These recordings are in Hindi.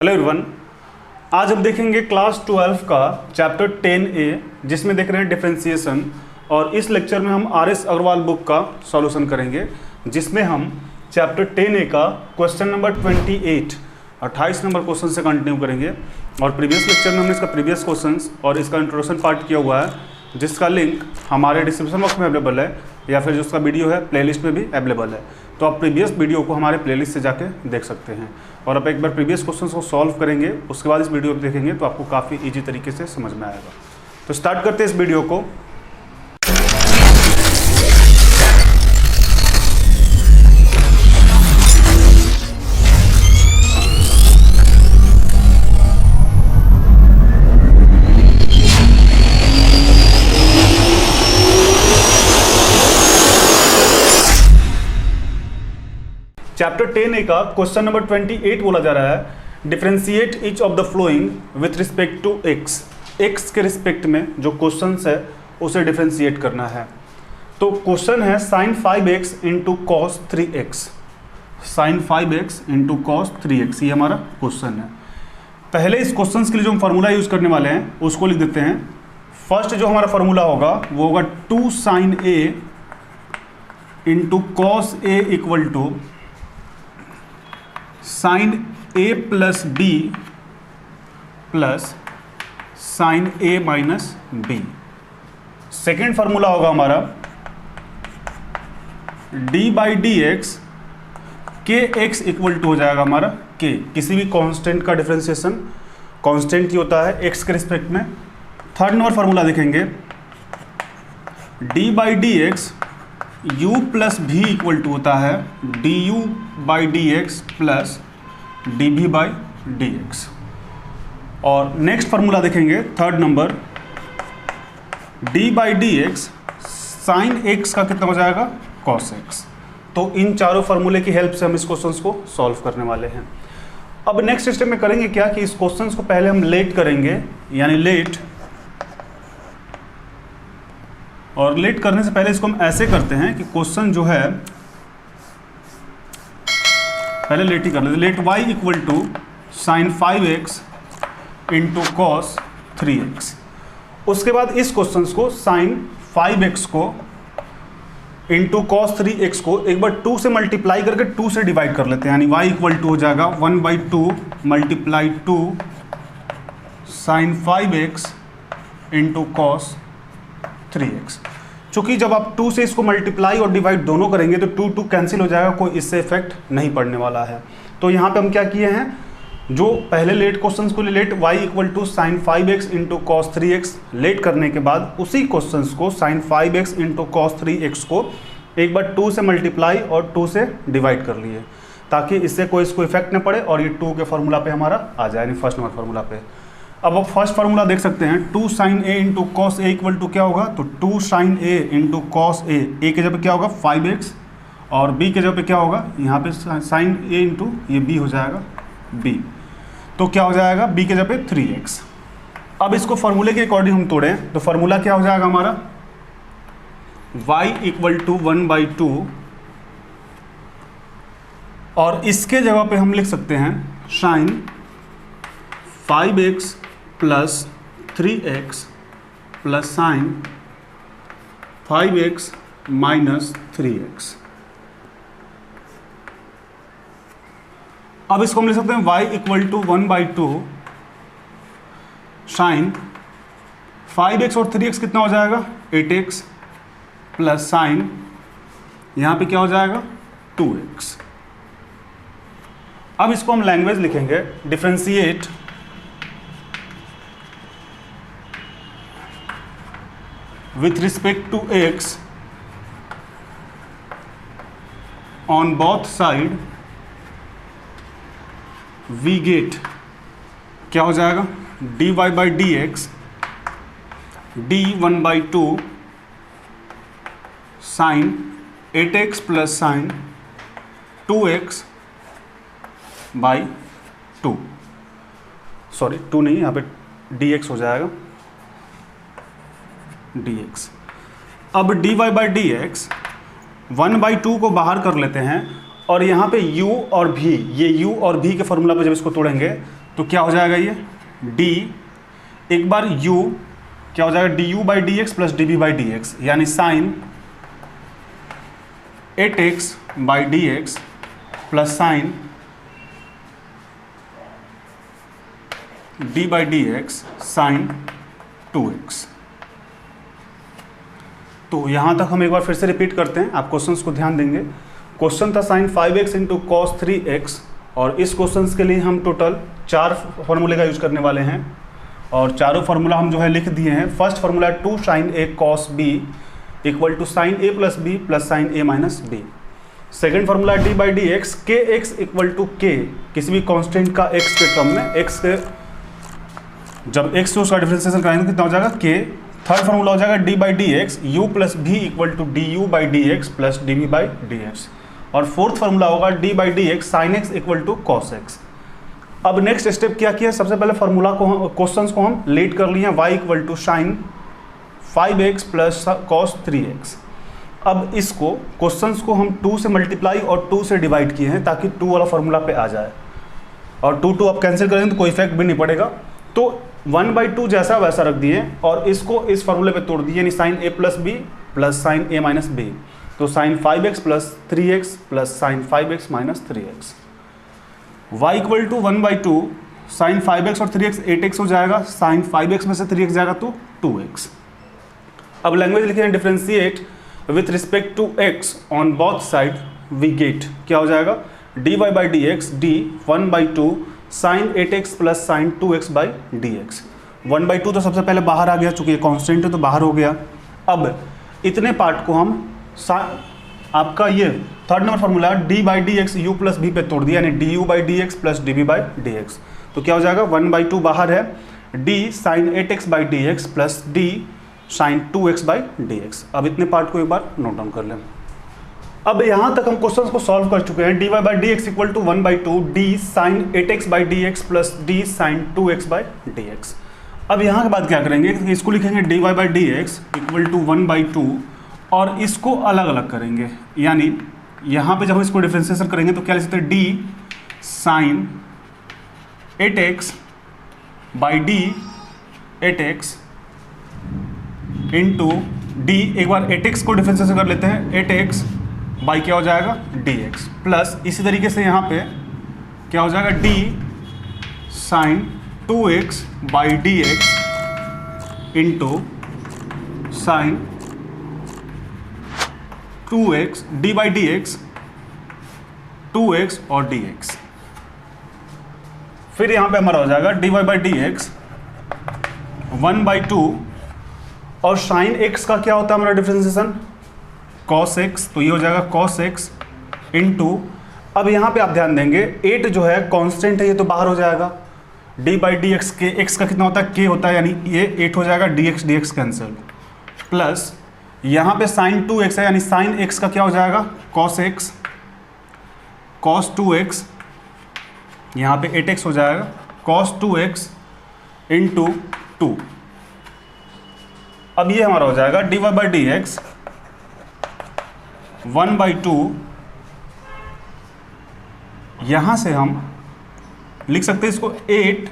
हेलो एवरीवन, आज हम देखेंगे क्लास 12 का चैप्टर 10A जिसमें देख रहे हैं डिफरेंशिएशन। और इस लेक्चर में हम RS अग्रवाल बुक का सॉल्यूशन करेंगे जिसमें हम चैप्टर 10A का क्वेश्चन नंबर 28 नंबर क्वेश्चन से कंटिन्यू करेंगे। और प्रीवियस लेक्चर में हमने इसका प्रीवियस क्वेश्चंस और इसका इंट्रोडक्शन पार्ट किया हुआ है जिसका लिंक हमारे डिस्क्रिप्शन बॉक्स में अवेलेबल है या फिर जो उसका वीडियो है प्लेलिस्ट में भी अवेलेबल है। तो आप प्रीवियस वीडियो को हमारे प्लेलिस्ट से जाके देख सकते हैं और आप एक बार प्रीवियस क्वेश्चंस को सॉल्व करेंगे, उसके बाद इस वीडियो को देखेंगे तो आपको काफ़ी इजी तरीके से समझ में आएगा। तो स्टार्ट करते हैं इस वीडियो को। चैप्टर 10A का क्वेश्चन नंबर 28 बोला जा रहा है, differentiate each of the flowing with respect to X. X के रिस्पेक्ट में जो क्वेश्चन है उसे डिफरेंशिएट करना है। तो क्वेश्चन है sin 5x into cos 3x। sin 5x into cos 3x ये हमारा क्वेश्चन है। पहले इस क्वेश्चन के लिए जो हम फार्मूला यूज करने वाले हैं उसको लिख देते हैं। फर्स्ट जो हमारा फार्मूला होगा वो होगा 2 sin a into cos a equal to sine a plus B plus sine a minus B. Second formula होगा हमारा d बाई डी एक्स के एक्स इक्वल टू हो जाएगा हमारा k। किसी भी कांस्टेंट का डिफरेंशिएशन कांस्टेंट ही होता है x के रिस्पेक्ट में। थर्ड नंबर फार्मूला देखेंगे d by D x u plus भी इक्वल टू होता है du by D x plus D भी बाई डी एक्स। और नेक्स्ट फार्मूला देखेंगे third number d by D x sine x का कितना हो जाएगा कॉस एक्स। तो इन चारों फार्मूले की हेल्प से हम इस क्वेश्चन को सॉल्व करने वाले हैं। अब नेक्स्ट स्टेप में करेंगे क्या कि इस क्वेश्चन को पहले हम लेट करेंगे, यानी लेट। और लेट करने से पहले इसको हम ऐसे करते हैं कि क्वेश्चन जो है पहले लेट ही कर लेते। Let y equal to sine 5x into cos 3x। उसके बाद इस क्वेश्चन को साइन 5x को इंटू कॉस 3x को एक बार 2 से मल्टीप्लाई करके 2 से डिवाइड कर लेते हैं, यानी y इक्वल टू हो जाएगा 1/2 multiply 2 sign 5x into cos 3x। चूंकि जब आप 2 से इसको मल्टीप्लाई और डिवाइड दोनों करेंगे तो 2 कैंसिल हो जाएगा, कोई इससे इफेक्ट नहीं पड़ने वाला है। तो यहाँ पे हम क्या किए हैं, जो पहले लेट क्वेश्चंस को let y equal to sine 5x into cos 3x let करने के बाद उसी क्वेश्चंस को sign 5x into cos 3x को एक बार 2 से मल्टीप्लाई और 2 से डिवाइड कर लिए ताकि इससे कोई इसको इफेक्ट न पड़े और ये 2 के फॉर्मूला पे हमारा आ जाए, यानी फर्स्ट नंबर फार्मूला पे। अब आप फर्स्ट फार्मूला देख सकते हैं 2 sine a into cos a equal to क्या होगा, तो 2 sine a into cos a के जगह पे क्या होगा 5x और b के जगह पे क्या होगा यहाँ पे साइन a इंटू ये b हो जाएगा b। तो क्या हो जाएगा b के जगह पे 3x। अब इसको फार्मूले के अकॉर्डिंग हम तोड़ें तो फार्मूला क्या हो जाएगा हमारा y इक्वल टू 1/2 और इसके जगह पे हम लिख सकते हैं sine 5x plus 3x plus sine 5x minus 3x। अब इसको हम लिख सकते हैं y equal to 1/2 sine 5x और 3x कितना हो जाएगा 8x प्लस साइन यहाँ पे क्या हो जाएगा 2x। अब इसको हम लैंग्वेज लिखेंगे differentiate with respect to x on both side we get क्या हो जाएगा dy by dx d 1/2 sine 8x plus sine 2x by 2, sorry 2 नहीं, यहाँ पे dx हो जाएगा dx। अब dy बाई डी एक्स 1/2 को बाहर कर लेते हैं और यहाँ पे u और v, ये u और v के फॉर्मूला पे जब इसको तोड़ेंगे तो क्या हो जाएगा ये डी, एक बार u क्या हो जाएगा d you by D x plus D B by D x, यानी sine 8x by D x plus sine d by D x sine 2x। तो यहां तक हम एक बार फिर से रिपीट करते हैं, आप क्वेश्चंस को ध्यान देंगे। क्वेश्चन था sign 5x into cos 3x, और इस क्वेश्चंस के लिए हम टोटल 4 फार्मूले का यूज करने वाले हैं, और चारों फार्मूला हम जो है लिख दिए हैं। First formula 2 sine A cos B equal to sine A plus B plus sine A minus B. Second formula D by D X के एक्स इक्वल टू के, किसी भी कांस्टेंट का एक्स के टर्म में, एक्स के जब एक्स से उसका डिफरेंशिएशन कराएंगे तो कितना हो जाएगा के। थर्ड फार्मूला हो जाएगा d by D x you plus भी equal to d you by D x plus D B by D x. और फोर्थ फार्मूला होगा d by D x sine x equal to cos x. अब नेक्स्ट स्टेप क्या किया, सबसे पहले फार्मूला को क्वेश्चंस को हम लेट कर लिए, y equal to sine 5x plus cos 3x। अब इसको क्वेश्चंस को हम 2 से मल्टीप्लाई और 2 से डिवाइड किए हैं ताकि 2 वाला फार्मूला पे आ जाए, और 2 आप कैंसिल करेंगे तो कोई इफेक्ट भी नहीं पड़ेगा। तो 1/2 जैसा वैसा रख दिए और इसको इस फार्मूले पे तोड़ दिए, यानी sine a plus B plus sine a minus b. तो sine 5x plus 3x plus sine 5x minus 3x। y equal to 1/2 sine 5x और 3x 8x हो जाएगा, साइन 5x में से 3x जाएगा तो 2x। अब लैंग्वेज लिखे हैं differentiate with respect to x on both side, we get क्या हो जाएगा dy by D X D 1/2 sine 8x plus sine 2x by D X. 1/2 तो सबसे पहले बाहर आ गया, चूंकि ये कॉन्स्टेंट है तो बाहर हो गया। अब इतने पार्ट को हम आपका ये third number formula D by D x you plus B पे तोड़ दिया, यानी D you by D x plus D B by D X. तो क्या हो जाएगा 1/2 बाहर है, D sine 8x by D x plus D sine 2x by D X. अब इतने पार्ट को एक बार नोट डाउन कर लें। अब यहाँ तक हम क्वेश्चंस को सॉल्व कर चुके हैं। D Y by D X equal to 1/2 D sine 8x by D x plus D sine 2x by D X. अब यहाँ के बाद क्या करेंगे, इसको लिखेंगे D Y by D X equal to 1/2 और इसको अलग अलग करेंगे, यानी यहाँ पे जब हम इसको डिफरेंशिएशन करेंगे तो क्या लिख सकते हैं D sine 8x by D 8x into D, एक बार 8x को डिफरेंशिएशन कर लेते हैं, 8x बाई क्या हो जाएगा dx प्लस इसी तरीके से यहाँ पे क्या हो जाएगा d sine 2x by D X into sine 2x D by D X 2x और dx। फिर यहाँ पे हमारा हो जाएगा dy बाई डी एक्स 1/2 और साइन x का क्या होता है हमारा डिफरेंशिएशन cos x, तो ये हो जाएगा cos x इंटू, अब यहाँ पे आप ध्यान देंगे 8 जो है कांस्टेंट है, ये तो बाहर हो जाएगा, d बाई डी एक्स के x का कितना होता है k होता है, यानी ये 8 हो जाएगा dx कैंसिल, प्लस यहाँ पे साइन 2x है, यानी साइन x का क्या हो जाएगा cos x cos 2x, यहाँ पे 8x हो जाएगा cos 2x इंटू 2। अब ये हमारा हो जाएगा D Y by D X 1/2, यहाँ से हम लिख सकते हैं इसको 8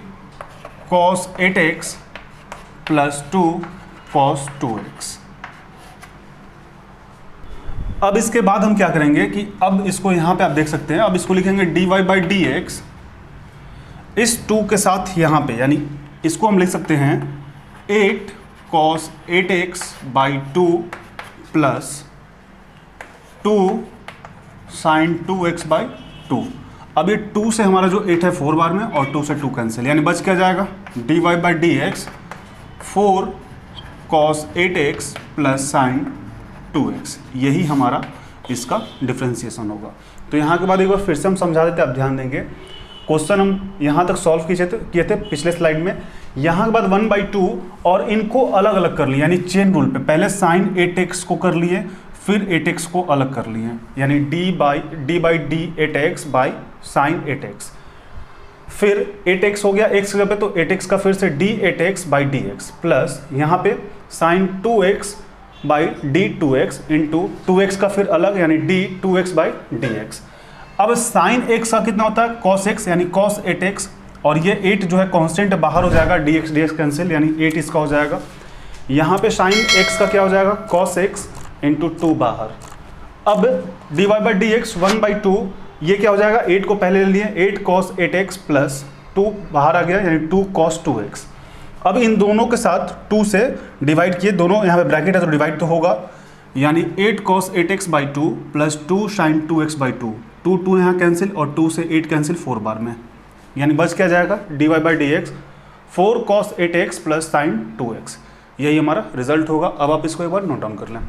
cos 8x plus 2 cos 2x। अब इसके बाद हम क्या करेंगे कि अब इसको यहाँ पे आप देख सकते हैं, अब इसको लिखेंगे D Y by D X इस 2 के साथ यहाँ पे, यानी इसको हम लिख सकते हैं 8 cos 8x by 2 plus 2 sine 2x by 2। अब ये 2 से हमारा जो 8 है 4 बार में और 2 से 2 कैंसिल, यानी बच क्या जाएगा D Y by D X 4 cos 8x plus sine 2x। यही हमारा इसका डिफ्रेंसिएशन होगा। तो यहाँ के बाद एक बार फिर से हम समझा देते हैं, आप ध्यान देंगे। क्वेश्चन हम यहाँ तक सॉल्व किए थे पिछले स्लाइड में। यहाँ के बाद 1/2 और इनको अलग अलग कर लिए, यानी चेन रूल पे पहले साइन 8x को कर लिए, फिर 8x को अलग कर लिए, यानी D by D 8x by sine 8x। फिर 8x हो गया x की जगह पे, तो 8x का फिर से D 8x by D x plus यहाँ पे sign 2x by D 2x into 2x का फिर अलग, यानी D 2x by D X. अब साइन x का कितना होता है cos x, यानी cos 8x और ये 8 जो है कांस्टेंट बाहर हो जाएगा, dx कैंसिल, यानी 8 इसका हो जाएगा। यहाँ पे साइन x का क्या हो जाएगा, cos x इंटू 2 बाहर। अब dy बाई डी एक्स 1/2, ये क्या हो जाएगा, 8 को पहले ले लिए, 8 cos 8x प्लस 2 बाहर आ गया, यानी 2 cos 2x। अब इन दोनों के साथ 2 से डिवाइड किए, दोनों यहाँ पे ब्रैकेट है तो डिवाइड तो होगा, यानी 8 cos 8x/2 plus 2 sin 2x/2, 2 यहाँ कैंसिल और 2 से 8 कैंसिल 4 बार में, यानी बच क्या जाएगा, dy by D X 4 cos 8x plus sin 2x। यही हमारा रिजल्ट होगा। अब आप इसको एक बार नोट डाउन कर लें।